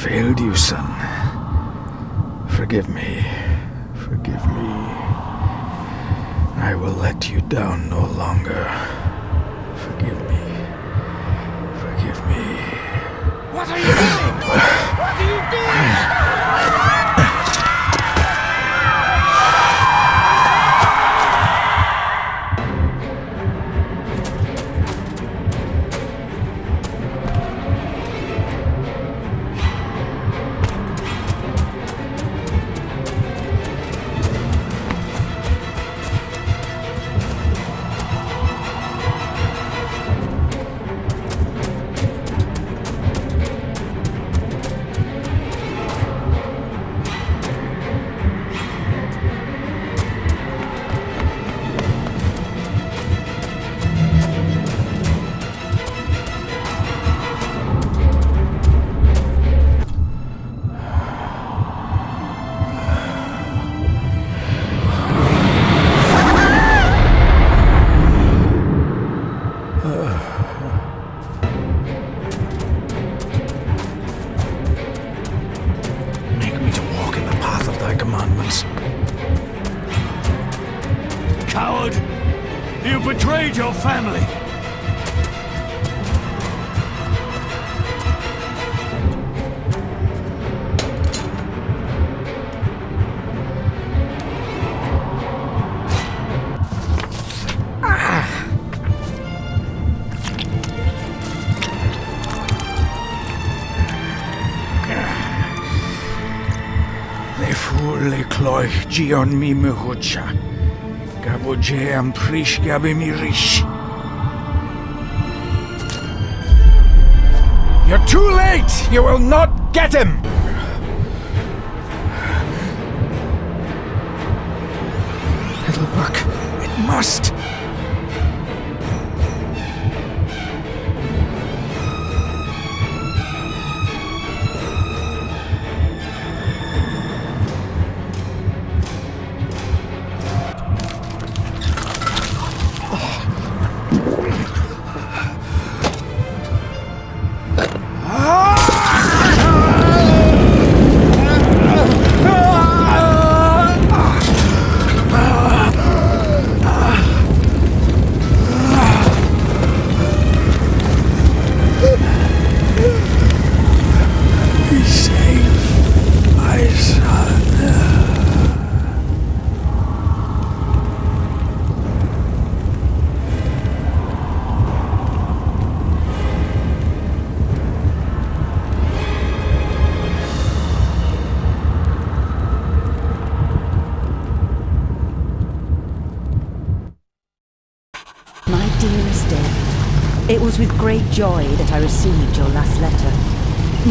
failed you, son. Forgive me. Forgive me. I will let you down no longer. Forgive me. Forgive me. What are you doing? What are you doing? Coward! You betrayed your family! Le fule cloich gion mi mehucha. Gaboje am prish gabi mi rish. You're too late! You will not get him! It'll work. It must. My dearest David, it was with great joy that I received your last letter.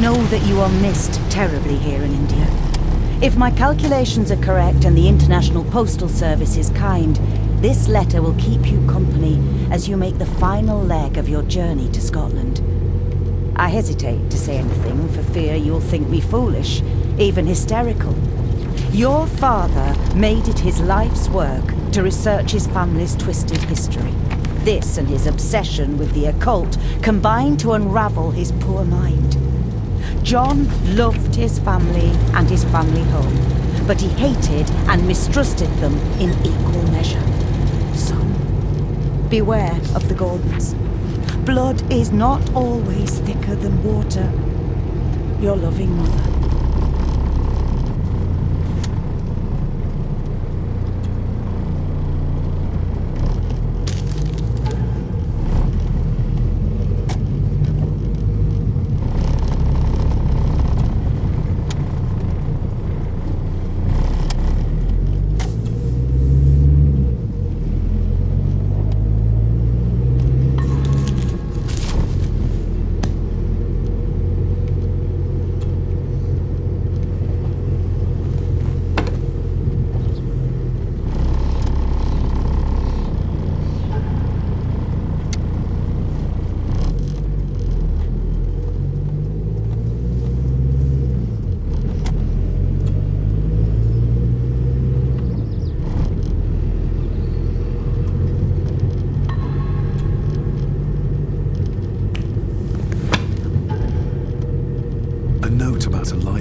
Know that you are missed terribly here in India. If my calculations are correct and the International Postal Service is kind, this letter will keep you company as you make the final leg of your journey to Scotland. I hesitate to say anything for fear you'll think me foolish, even hysterical. Your father made it his life's work to research his family's twisted history. This and his obsession with the occult combined to unravel his poor mind. John loved his family and his family home, but he hated and mistrusted them in equal measure. So, beware of the Gordons. Blood is not always thicker than water. Your loving mother.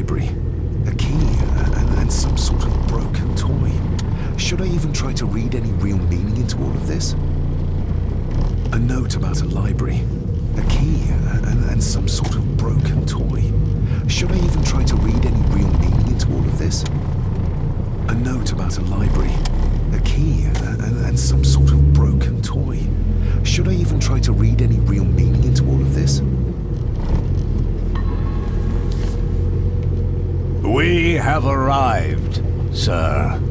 library. A key and some sort of broken toy. Should I even try to read any real meaning into all of this? A note about a library. A key and some sort of broken toy. Should I even try to read any real meaning into all of this? A note about a library. A key and some sort of broken toy. Should I even try to read any real meaning into all of this? We have arrived, sir.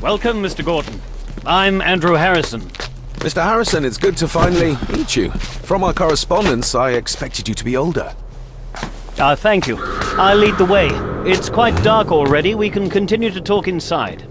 Welcome, Mr. Gordon. I'm Andrew Harrison. Mr. Harrison, it's good to finally meet you. From our correspondence, I expected you to be older. Thank you. I'll lead the way. It's quite dark already. We can continue to talk inside.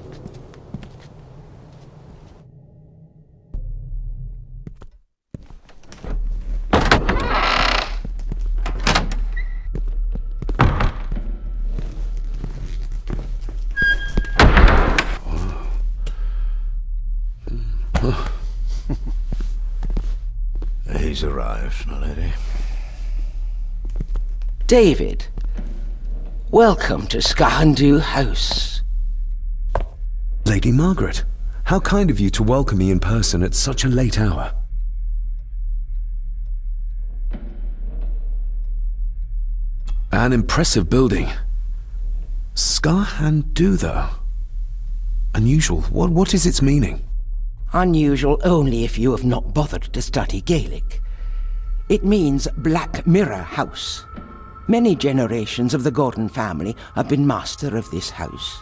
He's arrived, my lady. David, welcome to Skahandu House. Lady Margaret, how kind of you to welcome me in person at such a late hour. An impressive building. Skahandu, though. Unusual. What is its meaning? Unusual only if you have not bothered to study Gaelic. It means Black Mirror House. Many generations of the Gordon family have been master of this house.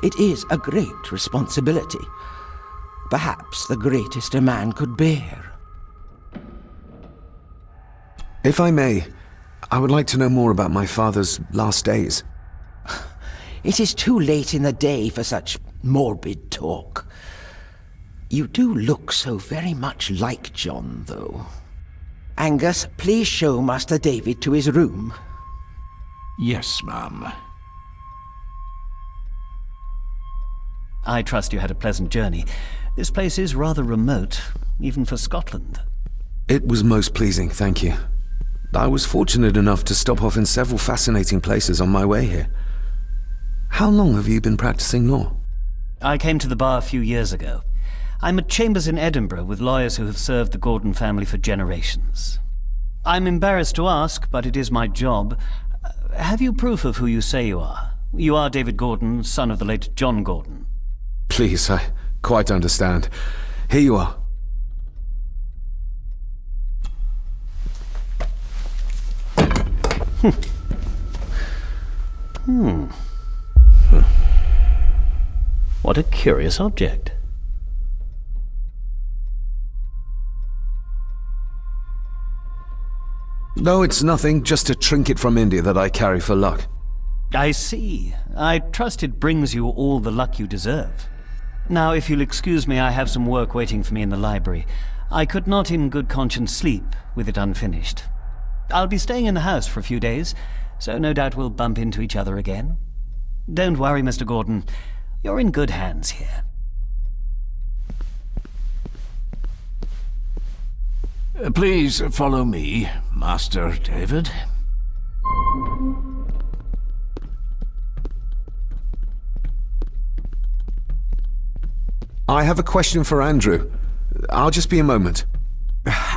It is a great responsibility. Perhaps the greatest a man could bear. If I may, I would like to know more about my father's last days. It is too late in the day for such morbid talk. You do look so very much like John, though. Angus, please show Master David to his room. Yes, ma'am. I trust you had a pleasant journey. This place is rather remote, even for Scotland. It was most pleasing, thank you. I was fortunate enough to stop off in several fascinating places on my way here. How long have you been practicing law? I came to the bar a few years ago. I'm at chambers in Edinburgh with lawyers who have served the Gordon family for generations. I'm embarrassed to ask, but it is my job. Have you proof of who you say you are? You are David Gordon, son of the late John Gordon. Please, I quite understand. Here you are. What a curious object. No, it's nothing, just a trinket from India that I carry for luck. I see. I trust it brings you all the luck you deserve. Now, if you'll excuse me, I have some work waiting for me in the library. I could not in good conscience sleep with it unfinished. I'll be staying in the house for a few days, so no doubt we'll bump into each other again. Don't worry, Mr. Gordon. You're in good hands here. Please follow me, Master David. I have a question for Andrew. I'll just be a moment.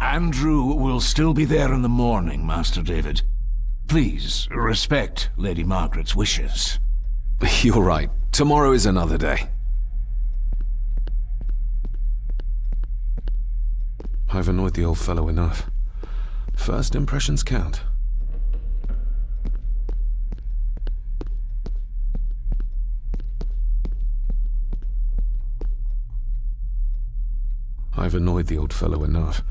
Andrew will still be there in the morning, Master David. Please respect Lady Margaret's wishes. You're right. Tomorrow is another day. I've annoyed the old fellow enough. First impressions count. I've annoyed the old fellow enough.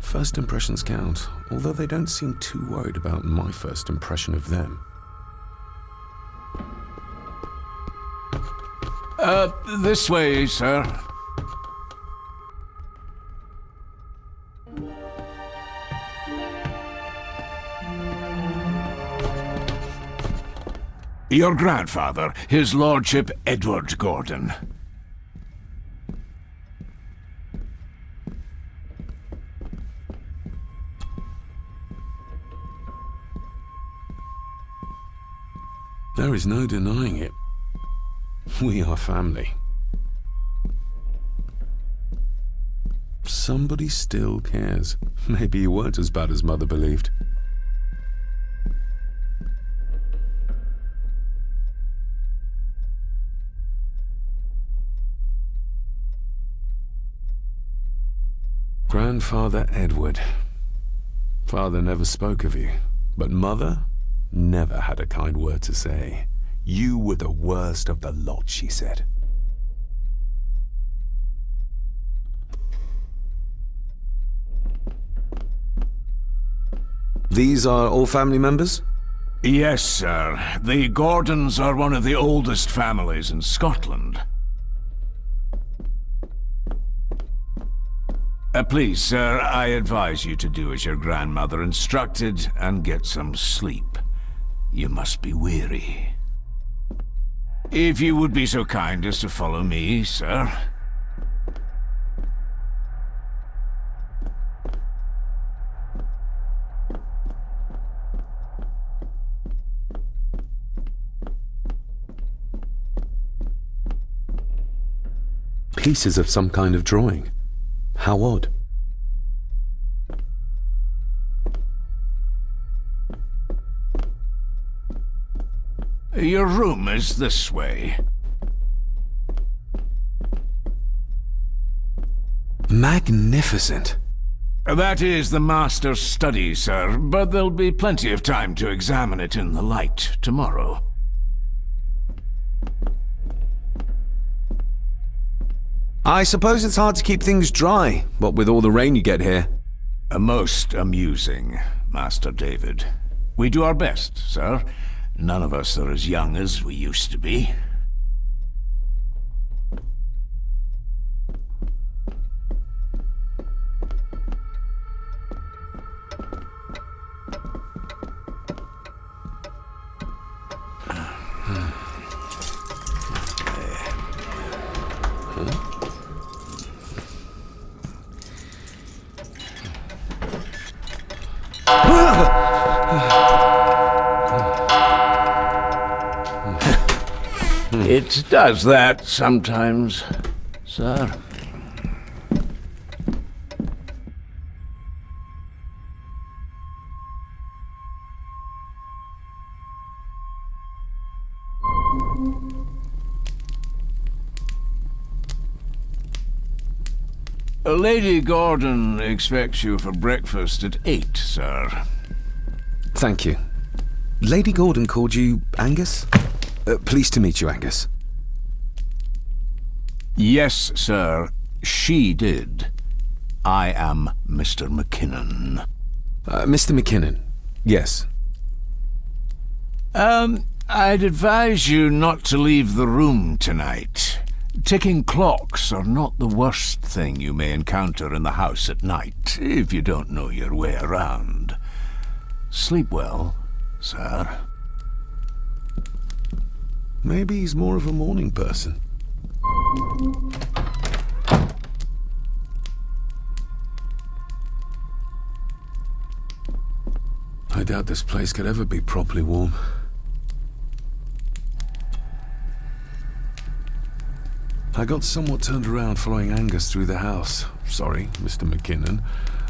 First impressions count, although they don't seem too worried about my first impression of them. This way, sir. Your grandfather, His Lordship Edward Gordon. There is no denying it. We are family. Somebody still cares. Maybe you weren't as bad as Mother believed. Grandfather Edward. Father never spoke of you, but Mother never had a kind word to say. You were the worst of the lot, she said. These are all family members? Yes, sir. The Gordons are one of the oldest families in Scotland. Please, sir, I advise you to do as your grandmother instructed and get some sleep. You must be weary. If you would be so kind as to follow me, sir. Pieces of some kind of drawing. How odd. Your room is this way. Magnificent. That is the master's study, sir, but there'll be plenty of time to examine it in the light tomorrow. I suppose it's hard to keep things dry, what with all the rain you get here. Most amusing, Master David. We do our best, sir. None of us are as young as we used to be. It does that sometimes, sir. Lady Gordon expects you for breakfast at 8, sir. Thank you. Lady Gordon called you Angus? Pleased to meet you, Angus. Yes, sir. She did. I am Mr. McKinnon. Mr. McKinnon. Yes. I'd advise you not to leave the room tonight. Ticking clocks are not the worst thing you may encounter in the house at night, if you don't know your way around. Sleep well, sir. Maybe he's more of a morning person. I doubt this place could ever be properly warm. I got somewhat turned around following Angus through the house. Sorry, Mr. McKinnon,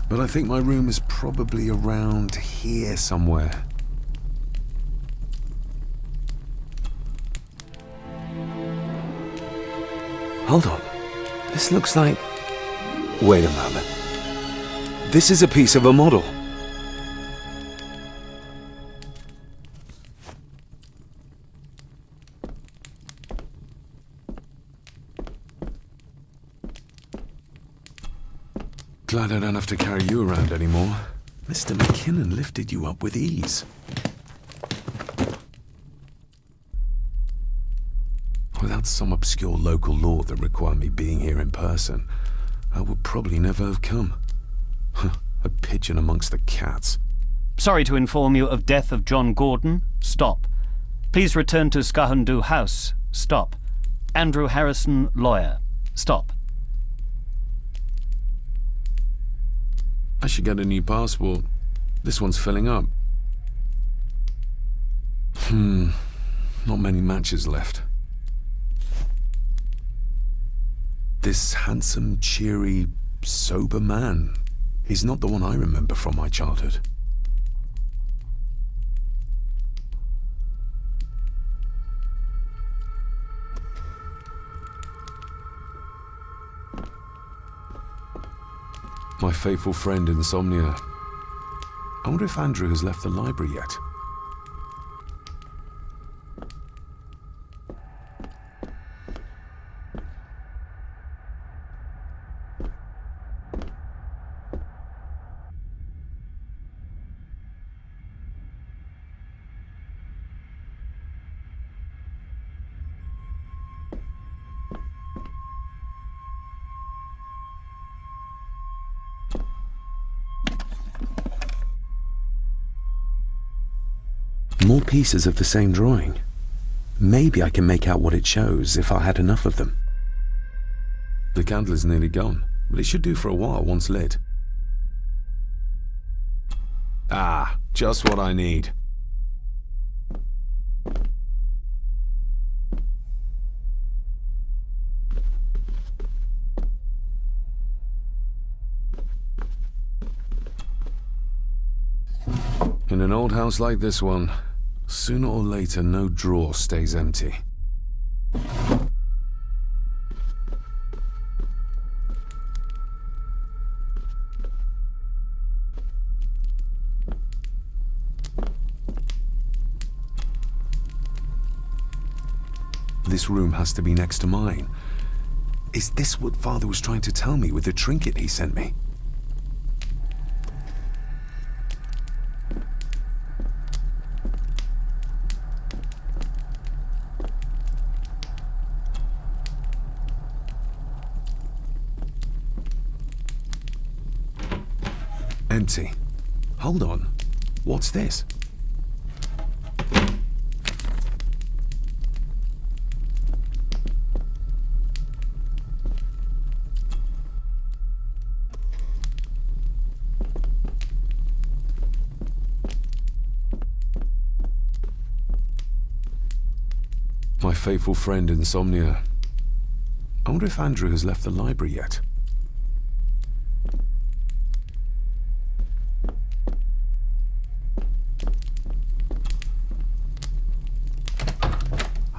but I think my room is probably around here somewhere. Hold on. This looks like... Wait a moment. This is a piece of a model. Glad I don't have to carry you around anymore. Mr. McKinnon lifted you up with ease. Without some obscure local law that required me being here in person, I would probably never have come. A pigeon amongst the cats. Sorry to inform you of death of John Gordon. Stop. Please return to Skahundu House. Stop. Andrew Harrison, lawyer. Stop. I should get a new passport. This one's filling up. Not many matches left. This handsome, cheery, sober man. He's not the one I remember from my childhood. My faithful friend Insomnia. I wonder if Andrew has left the library yet. More pieces of the same drawing. Maybe I can make out what it shows if I had enough of them. The candle is nearly gone, but it should do for a while once lit. Ah, just what I need. In an old house like this one, sooner or later no drawer stays empty. This room has to be next to mine. Is this what Father was trying to tell me with the trinket he sent me? Empty. Hold on. What's this? My faithful friend Insomnia. I wonder if Andrew has left the library yet.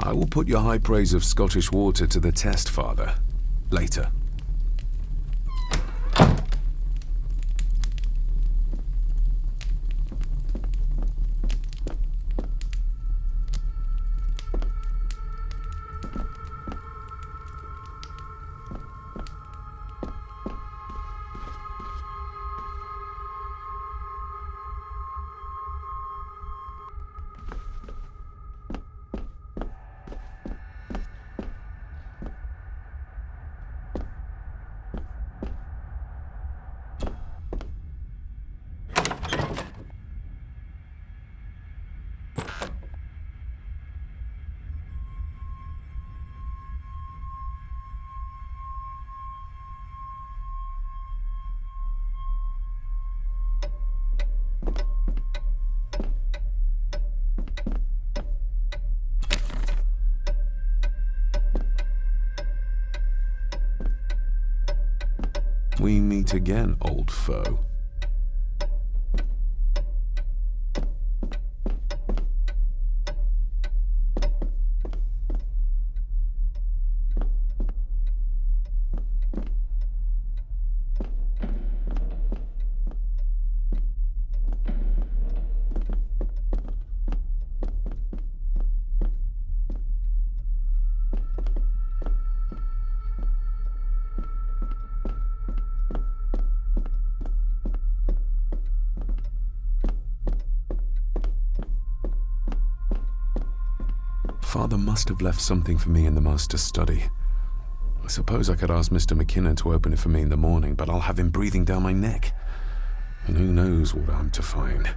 I will put your high praise of Scottish water to the test, Father. Later. We meet again, old foe. Father must have left something for me in the master's study. I suppose I could ask Mr. McKinnon to open it for me in the morning, but I'll have him breathing down my neck. And who knows what I'm to find.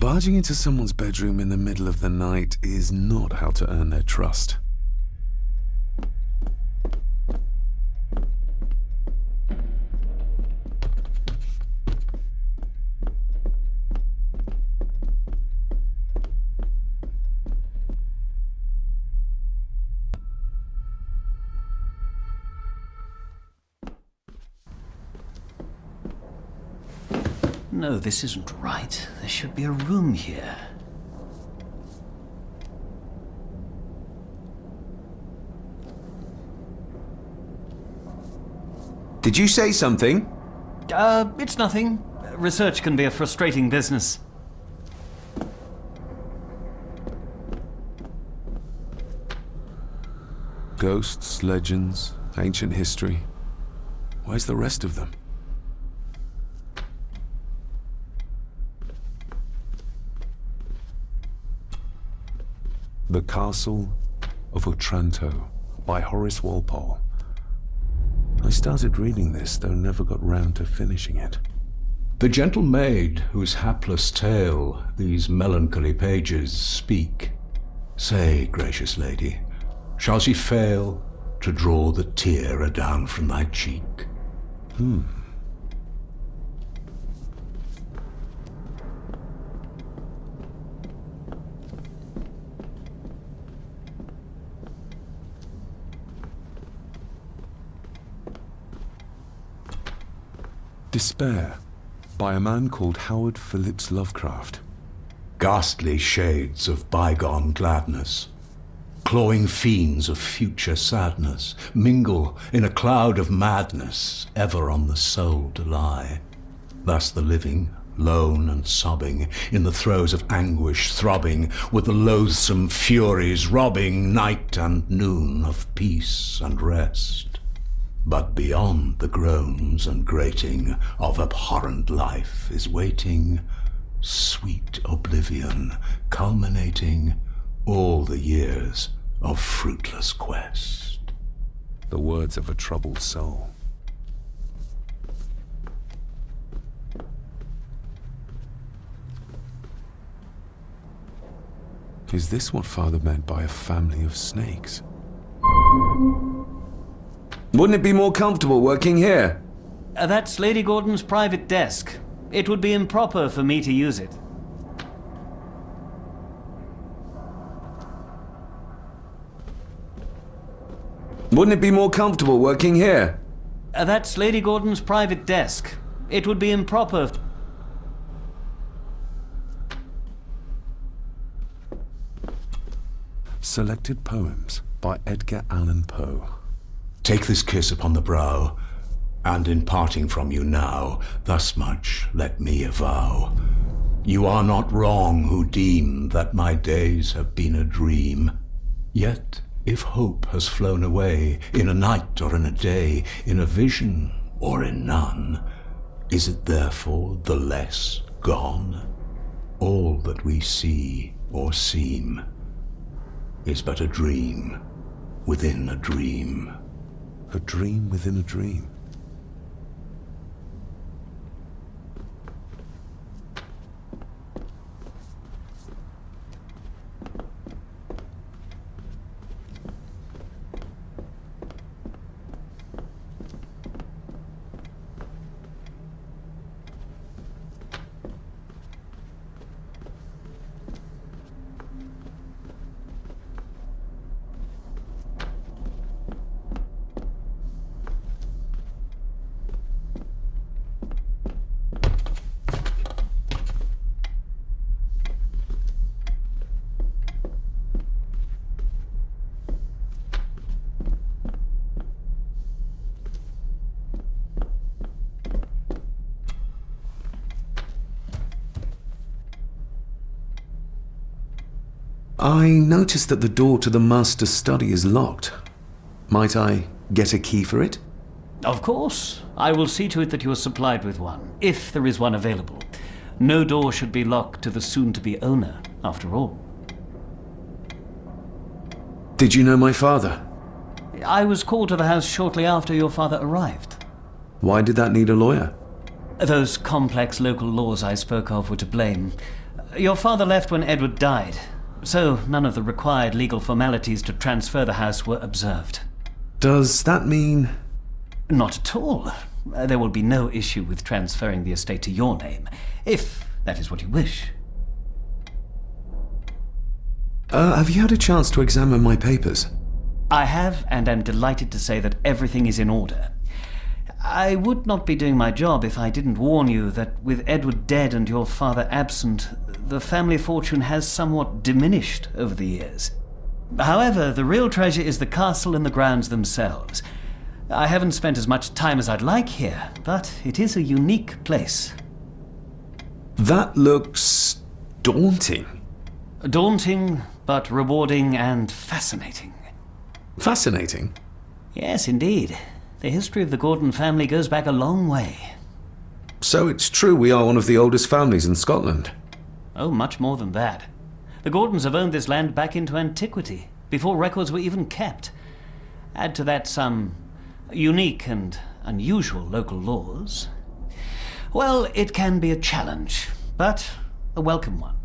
Barging into someone's bedroom in the middle of the night is not how to earn their trust. No, this isn't right. There should be a room here. Did you say something? It's nothing. Research can be a frustrating business. Ghosts, legends, ancient history. Where's the rest of them? The Castle of Otranto by Horace Walpole. I started reading this, though never got round to finishing it. The gentle maid whose hapless tale these melancholy pages speak. Say, gracious lady, shall she fail to draw the tear adown from thy cheek? Despair by a man called Howard Phillips Lovecraft. Ghastly shades of bygone gladness, clawing fiends of future sadness, mingle in a cloud of madness, ever on the soul to lie. Thus the living, lone and sobbing, in the throes of anguish throbbing, with the loathsome furies robbing night and noon of peace and rest. But beyond the groans and grating of abhorrent life is waiting sweet oblivion, culminating all the years of fruitless quest. The words of a troubled soul. Is this what Father meant by a family of snakes? Wouldn't it be more comfortable working here? That's Lady Gordon's private desk. It would be improper for me to use it. Wouldn't it be more comfortable working here? That's Lady Gordon's private desk. It would be improper. Selected poems by Edgar Allan Poe. Take this kiss upon the brow, and in parting from you now, thus much let me avow. You are not wrong who deem that my days have been a dream. Yet, if hope has flown away, in a night or in a day, in a vision or in none, is it therefore the less gone? All that we see or seem is but a dream within a dream. A dream within a dream. I noticed that the door to the master's study is locked. Might I get a key for it? Of course. I will see to it that you are supplied with one, if there is one available. No door should be locked to the soon-to-be owner, after all. Did you know my father? I was called to the house shortly after your father arrived. Why did that need a lawyer? Those complex local laws I spoke of were to blame. Your father left when Edward died, so none of the required legal formalities to transfer the house were observed. Does that mean... Not at all. There will be no issue with transferring the estate to your name, if that is what you wish. Have you had a chance to examine my papers? I have, and am delighted to say that everything is in order. I would not be doing my job if I didn't warn you that with Edward dead and your father absent, the family fortune has somewhat diminished over the years. However, the real treasure is the castle and the grounds themselves. I haven't spent as much time as I'd like here, but it is a unique place. That looks... daunting. Daunting, but rewarding and fascinating. Fascinating? Yes, indeed. The history of the Gordon family goes back a long way. So it's true we are one of the oldest families in Scotland? Oh, much more than that. The Gordons have owned this land back into antiquity, before records were even kept. Add to that some unique and unusual local laws. Well, it can be a challenge, but a welcome one.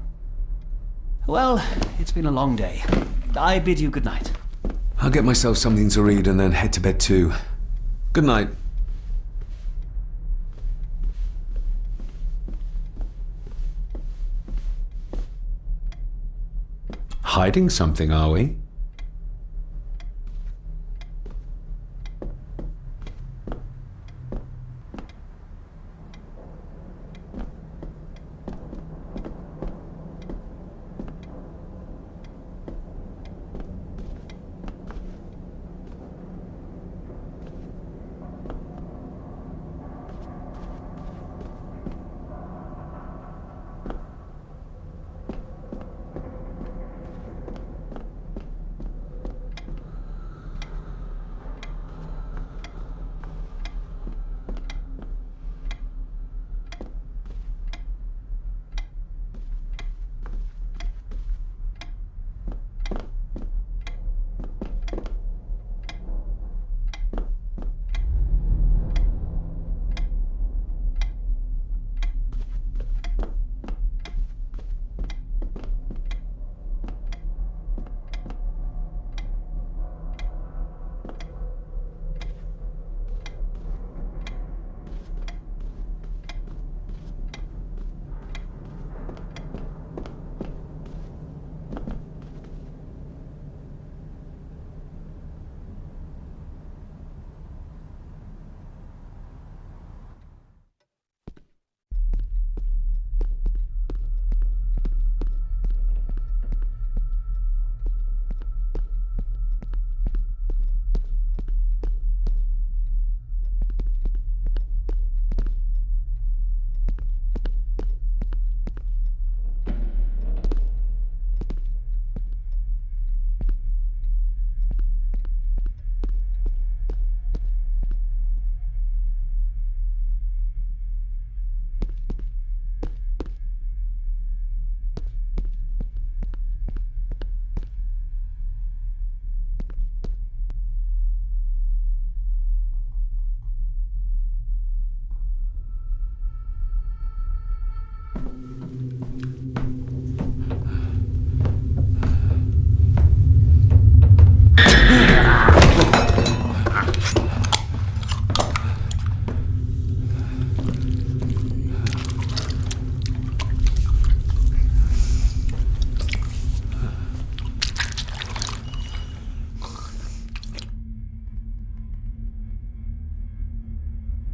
Well, it's been a long day. I bid you good night. I'll get myself something to read and then head to bed too. Good night. Hiding something, are we?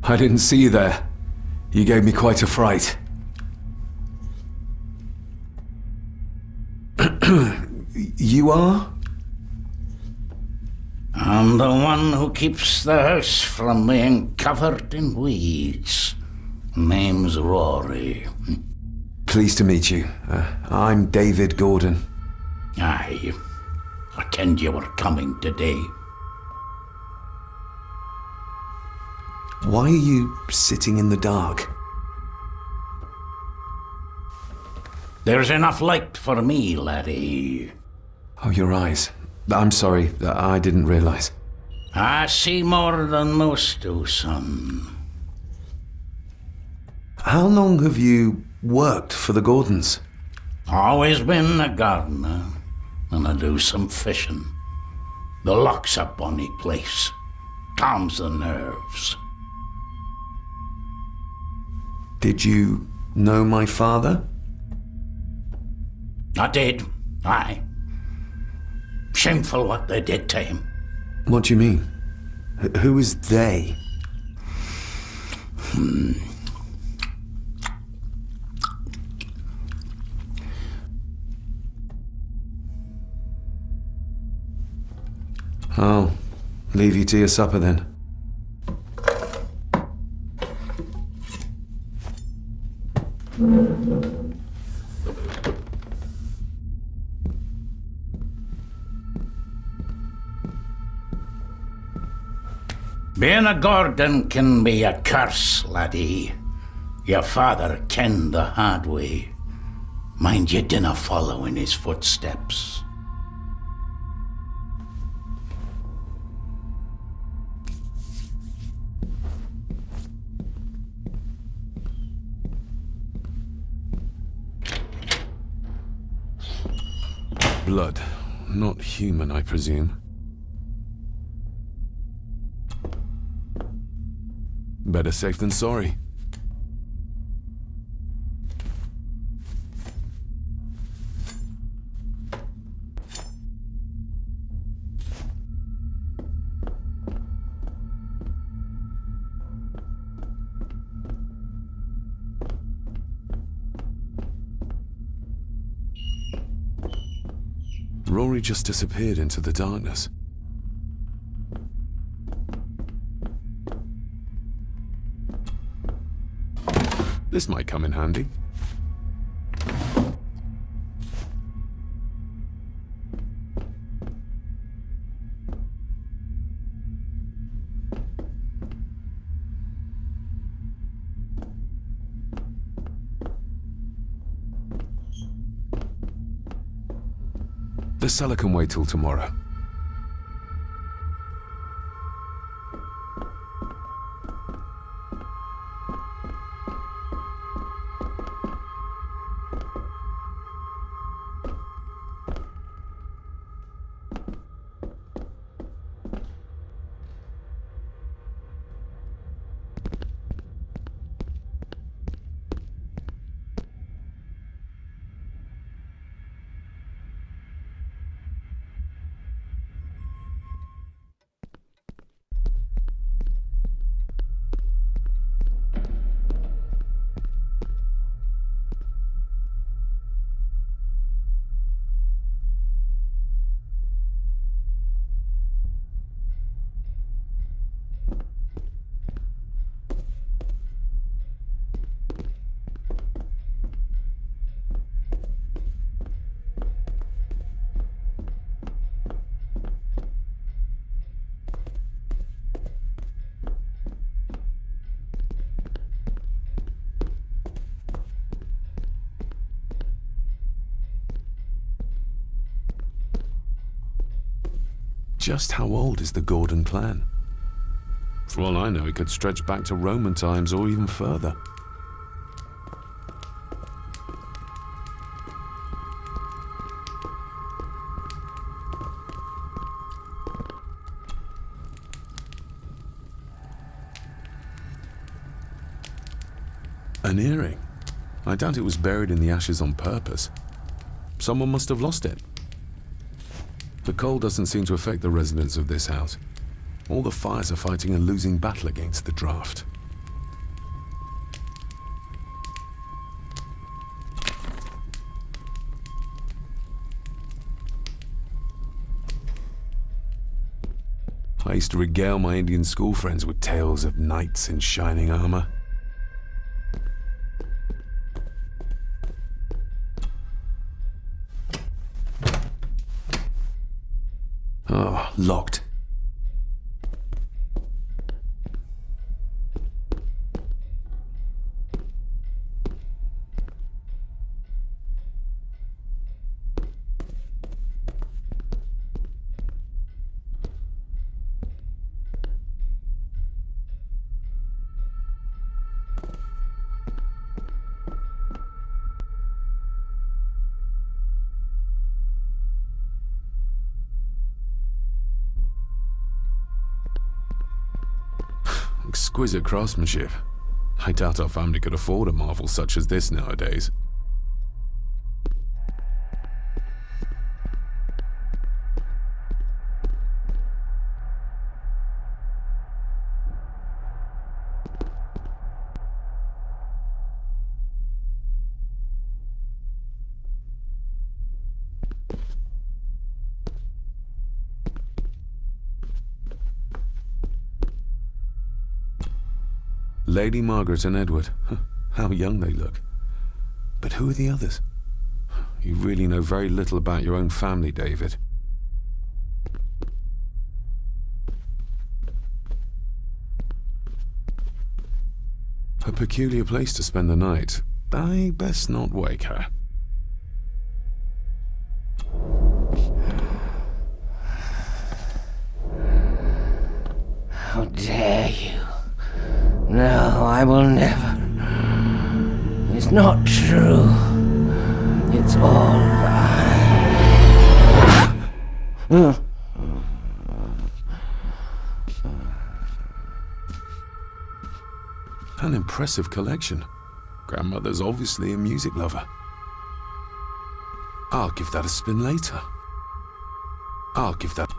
I didn't see you there. You gave me quite a fright. You are? I'm the one who keeps the house from being covered in weeds. Name's Rory. Pleased to meet you. I'm David Gordon. Aye. I kenned you were coming today. Why are you sitting in the dark? There's enough light for me, laddie. Oh, your eyes. I'm sorry, I didn't realize. I see more than most do, son. How long have you worked for the Gordons? Always been a gardener, and I do some fishing. The loch's a bonny place. Calms the nerves. Did you know my father? I did, aye. Shameful what they did to him. What do you mean? Who is they? I'll leave you to your supper then. Being a Gordon can be a curse, laddie. Your father kenned the hard way. Mind you dinna follow in his footsteps. Blood. Not human, I presume. Better safe than sorry. Rory just disappeared into the darkness. This might come in handy. The cellar can wait till tomorrow. Just how old is the Gordon clan? For all I know, it could stretch back to Roman times or even further. An earring? I doubt it was buried in the ashes on purpose. Someone must have lost it. The cold doesn't seem to affect the residents of this house. All the fires are fighting a losing battle against the draft. I used to regale my Indian school friends with tales of knights in shining armor. Oh, locked. Exquisite craftsmanship. I doubt our family could afford a marvel such as this nowadays. Lady Margaret and Edward. How young they look. But who are the others? You really know very little about your own family, David. A peculiar place to spend the night. I best not wake her. How dare you? No, I will never. It's not true. It's all lie. An impressive collection. Grandmother's obviously a music lover. I'll give that a spin later. I'll give that...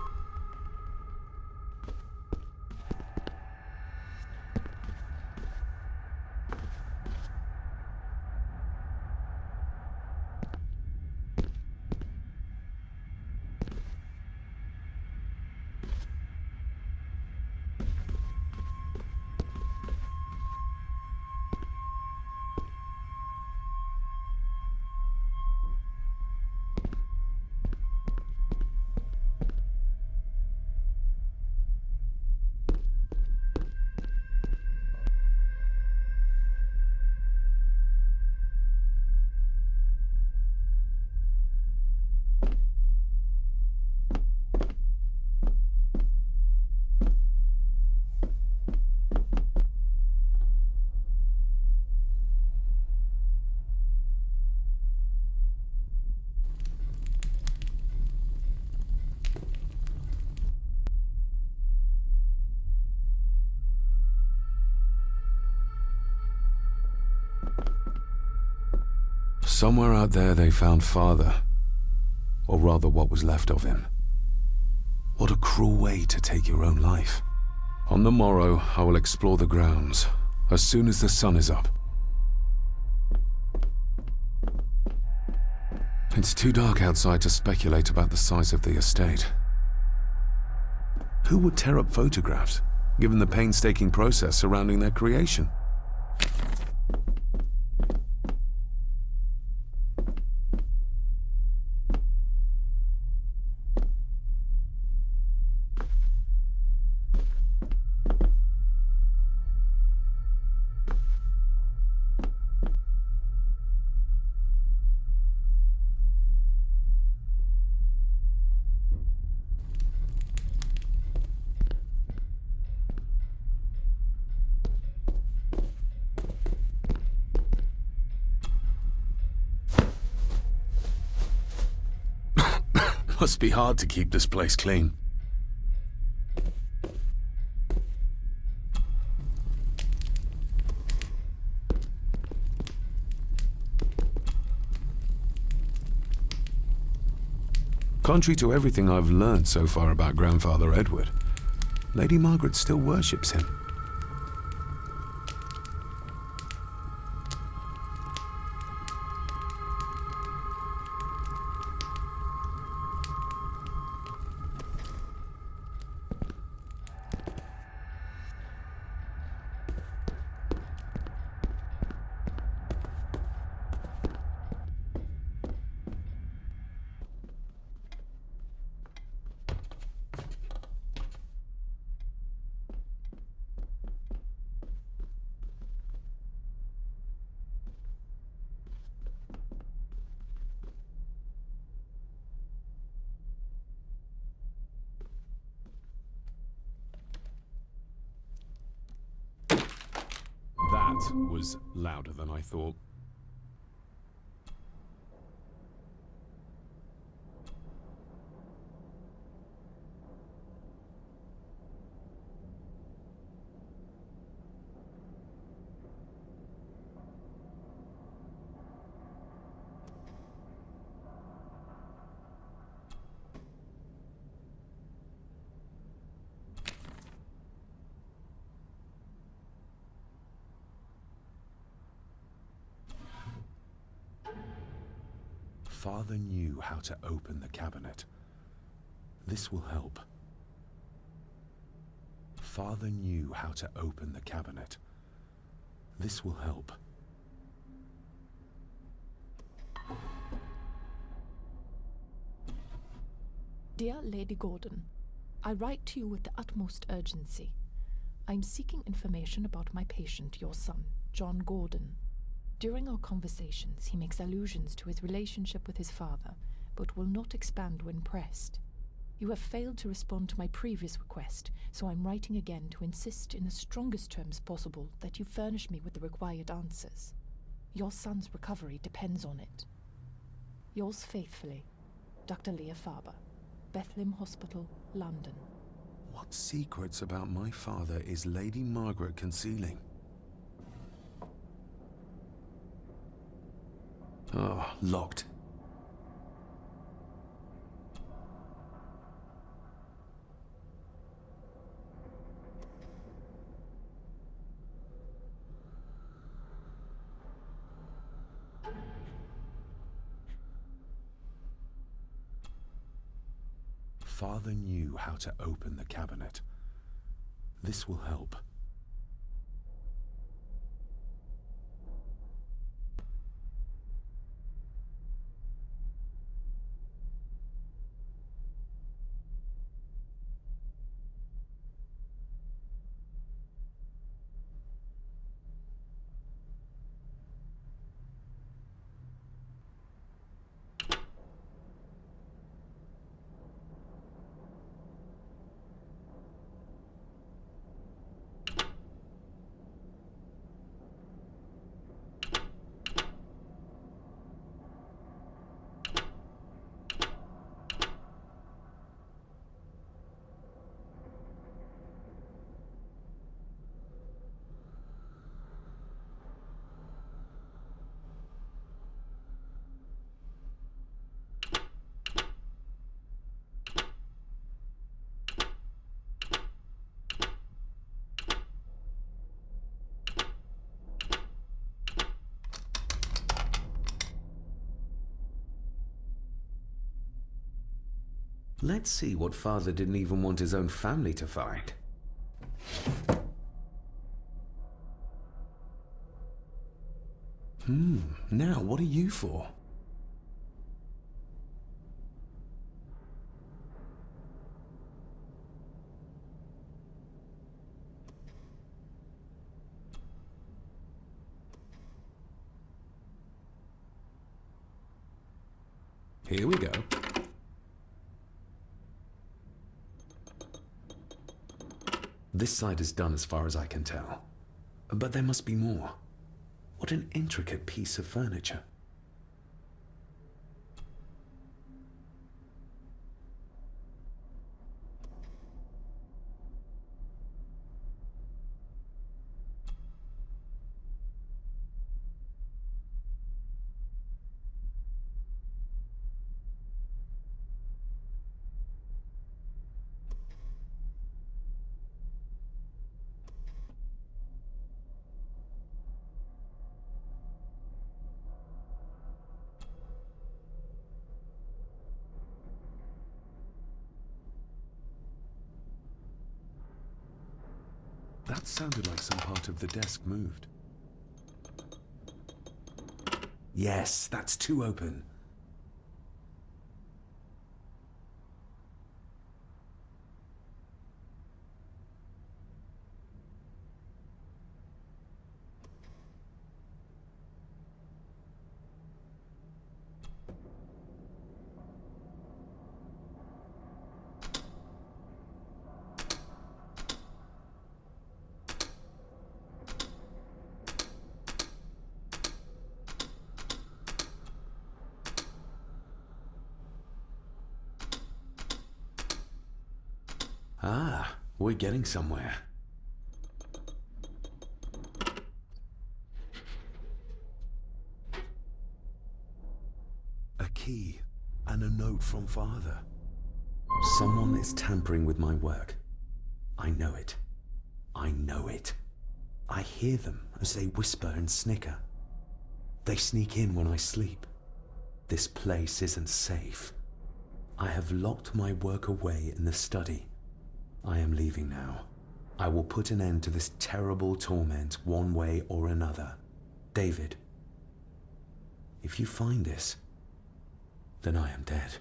Somewhere out there they found Father. Or rather what was left of him. What a cruel way to take your own life. On the morrow, I will explore the grounds, as soon as the sun is up. It's too dark outside to speculate about the size of the estate. Who would tear up photographs, given the painstaking process surrounding their creation? Must be hard to keep this place clean. Contrary to everything I've learned so far about Grandfather Edward, Lady Margaret still worships him. was louder than I thought. Father knew how to open the cabinet. This will help. Father knew how to open the cabinet. This will help. Dear Lady Gordon, I write to you with the utmost urgency. I am seeking information about my patient, your son, John Gordon. During our conversations, he makes allusions to his relationship with his father, but will not expand when pressed. You have failed to respond to my previous request, so I'm writing again to insist in the strongest terms possible that you furnish me with the required answers. Your son's recovery depends on it. Yours faithfully, Dr. Leah Faber, Bethlehem Hospital, London. What secrets about my father is Lady Margaret concealing? Oh, locked. Father knew how to open the cabinet. This will help. Let's see what father didn't even want his own family to find. Now what are you for? Here we go. This side is done as far as I can tell. But there must be more. What an intricate piece of furniture. That sounded like some part of the desk moved. Yes, that's too open. Ah, we're getting somewhere. A key and a note from Father. Someone is tampering with my work. I know it. I know it. I hear them as they whisper and snicker. They sneak in when I sleep. This place isn't safe. I have locked my work away in the study. I am leaving now. I will put an end to this terrible torment one way or another. David, if you find this, then I am dead.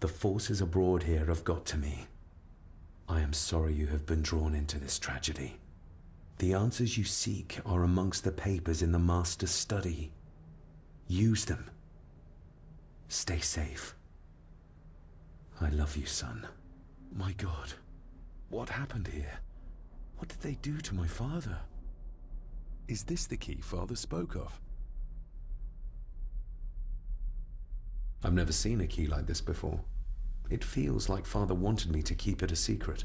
The forces abroad here have got to me. I am sorry you have been drawn into this tragedy. The answers you seek are amongst the papers in the Master's study. Use them. Stay safe. I love you, son. My God, what happened here? What did they do to my father? Is this the key Father spoke of? I've never seen a key like this before. It feels like Father wanted me to keep it a secret.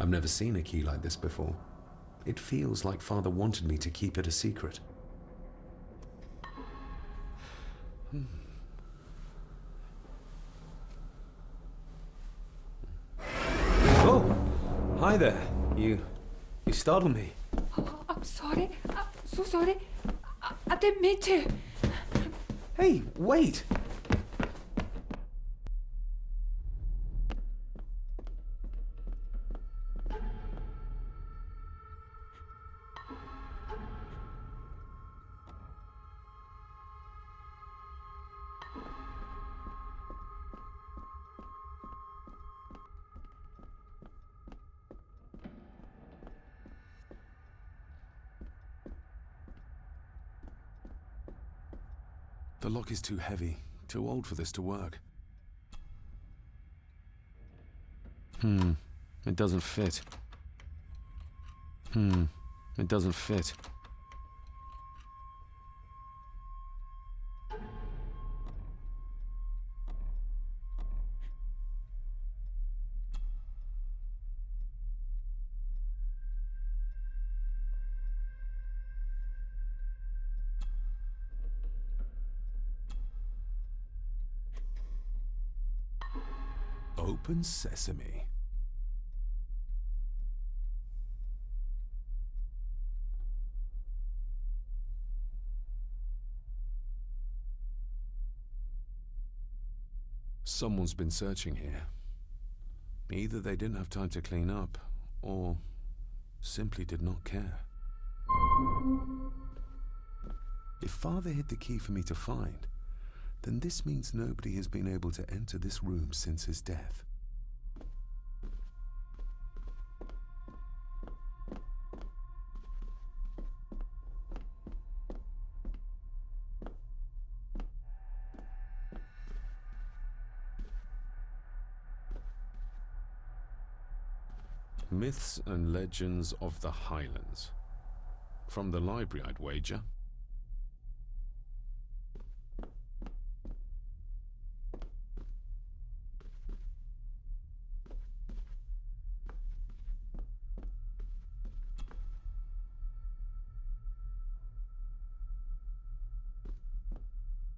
I've never seen a key like this before. It feels like Father wanted me to keep it a secret. Oh! Hi there. You startled me. Oh, I'm sorry. I'm so sorry. I didn't mean to. Hey, wait! The lock is too heavy, too old for this to work. It doesn't fit. It doesn't fit. Open sesame. Someone's been searching here. Either they didn't have time to clean up, or simply did not care. If Father hid the key for me to find, then this means nobody has been able to enter this room since his death. Myths and Legends of the Highlands. From the library, I'd wager.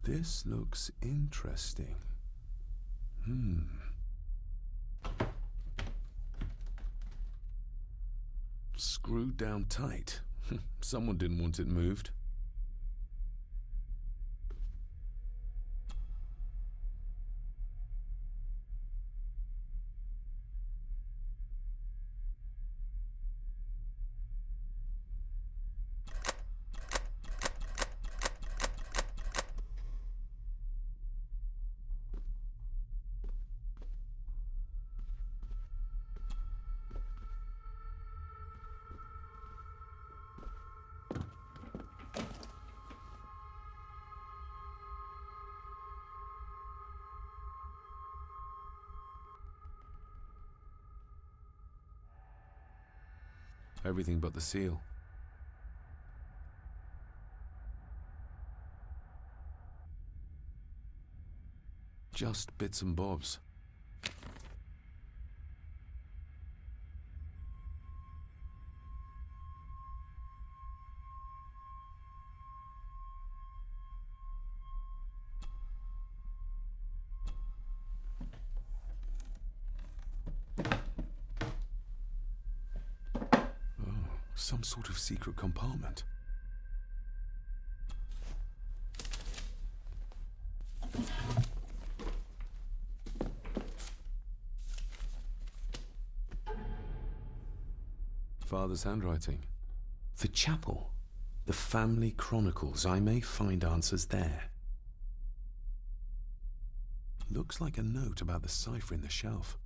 This looks interesting. Screwed down tight. Someone didn't want it moved. Everything but the seal. Just bits and bobs. Some sort of secret compartment. Father's handwriting. The chapel. The family chronicles. I may find answers there. Looks like a note about the cipher in the shelf.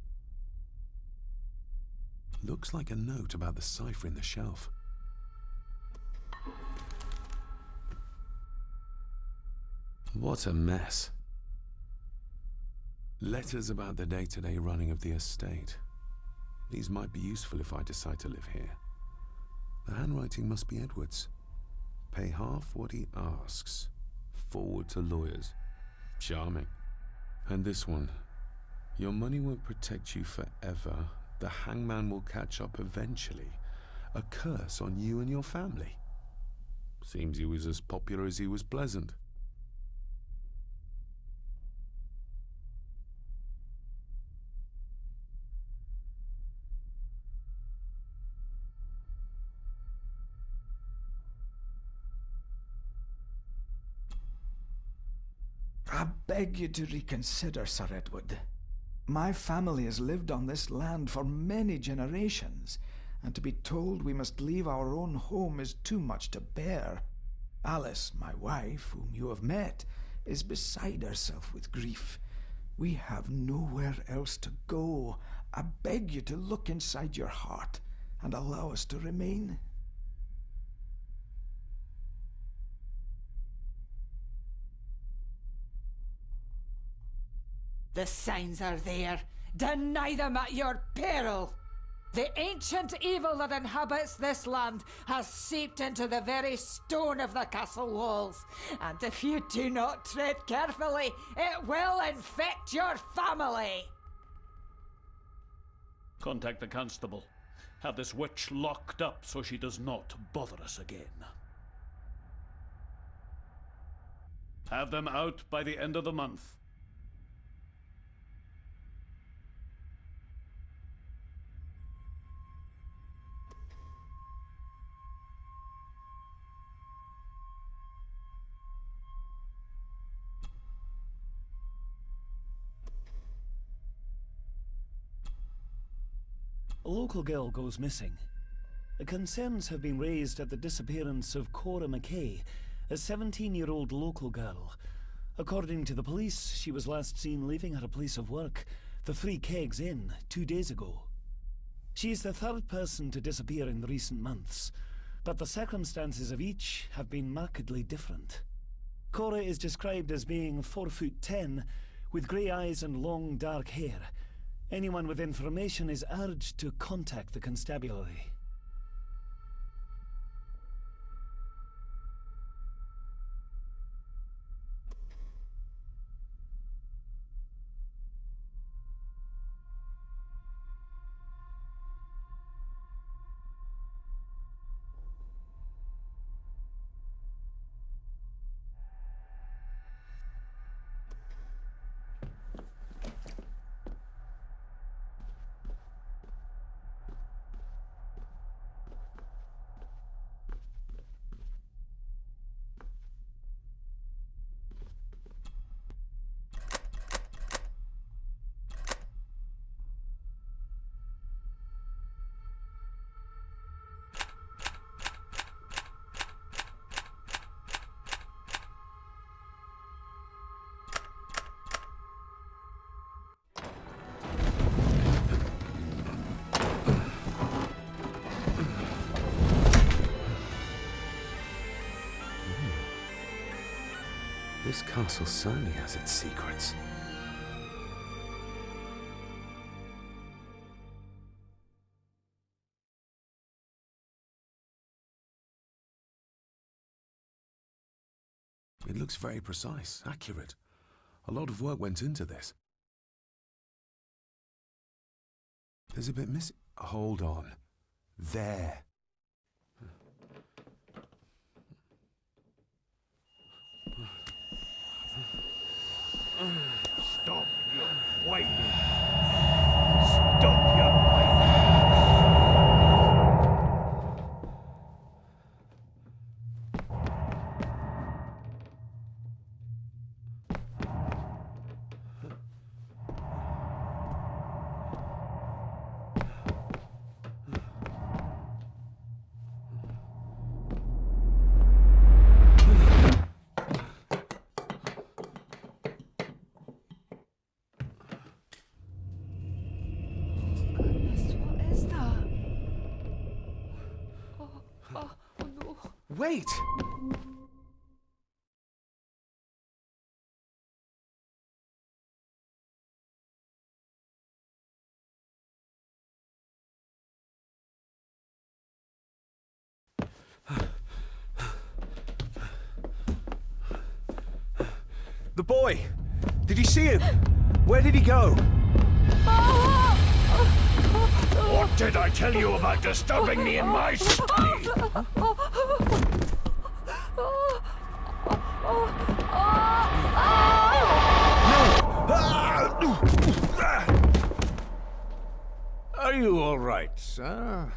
Looks like a note about the cipher in the shelf. What a mess. Letters about the day-to-day running of the estate. These might be useful if I decide to live here. The handwriting must be Edward's. Pay half what he asks. Forward to lawyers. Charming. And this one. Your money won't protect you forever. The hangman will catch up eventually. A curse on you and your family. Seems he was as popular as he was pleasant. I beg you to reconsider, Sir Edward. My family has lived on this land for many generations, and to be told we must leave our own home is too much to bear. Alice, my wife, whom you have met, is beside herself with grief. We have nowhere else to go. I beg you to look inside your heart and allow us to remain. The signs are there. Deny them at your peril. The ancient evil that inhabits this land has seeped into the very stone of the castle walls. And if you do not tread carefully, it will infect your family. Contact the constable. Have this witch locked up so she does not bother us again. Have them out by the end of the month. A local girl goes missing. Concerns have been raised at the disappearance of Cora McKay, a 17-year-old local girl. According to the police, she was last seen leaving her place of work, the Three Kegs Inn, 2 days ago. She is the third person to disappear in recent months, but the circumstances of each have been markedly different. Cora is described as being 4'10", with grey eyes and long dark hair. Anyone with information is urged to contact the constabulary. This castle certainly has its secrets. It looks very precise, accurate. A lot of work went into this. There's a bit missing. Hold on. There. Stop your whining. Stop your whining. Wait! The boy! Did you see him? Where did he go? What did I tell you about disturbing me in my study? Are you all right, sir?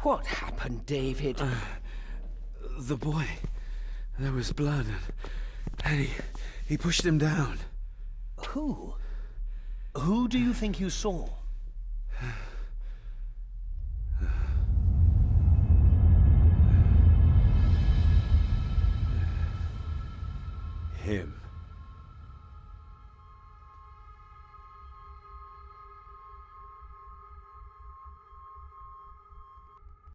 What happened, David? The boy. There was blood, and he pushed him down. Who? Who do you think you saw?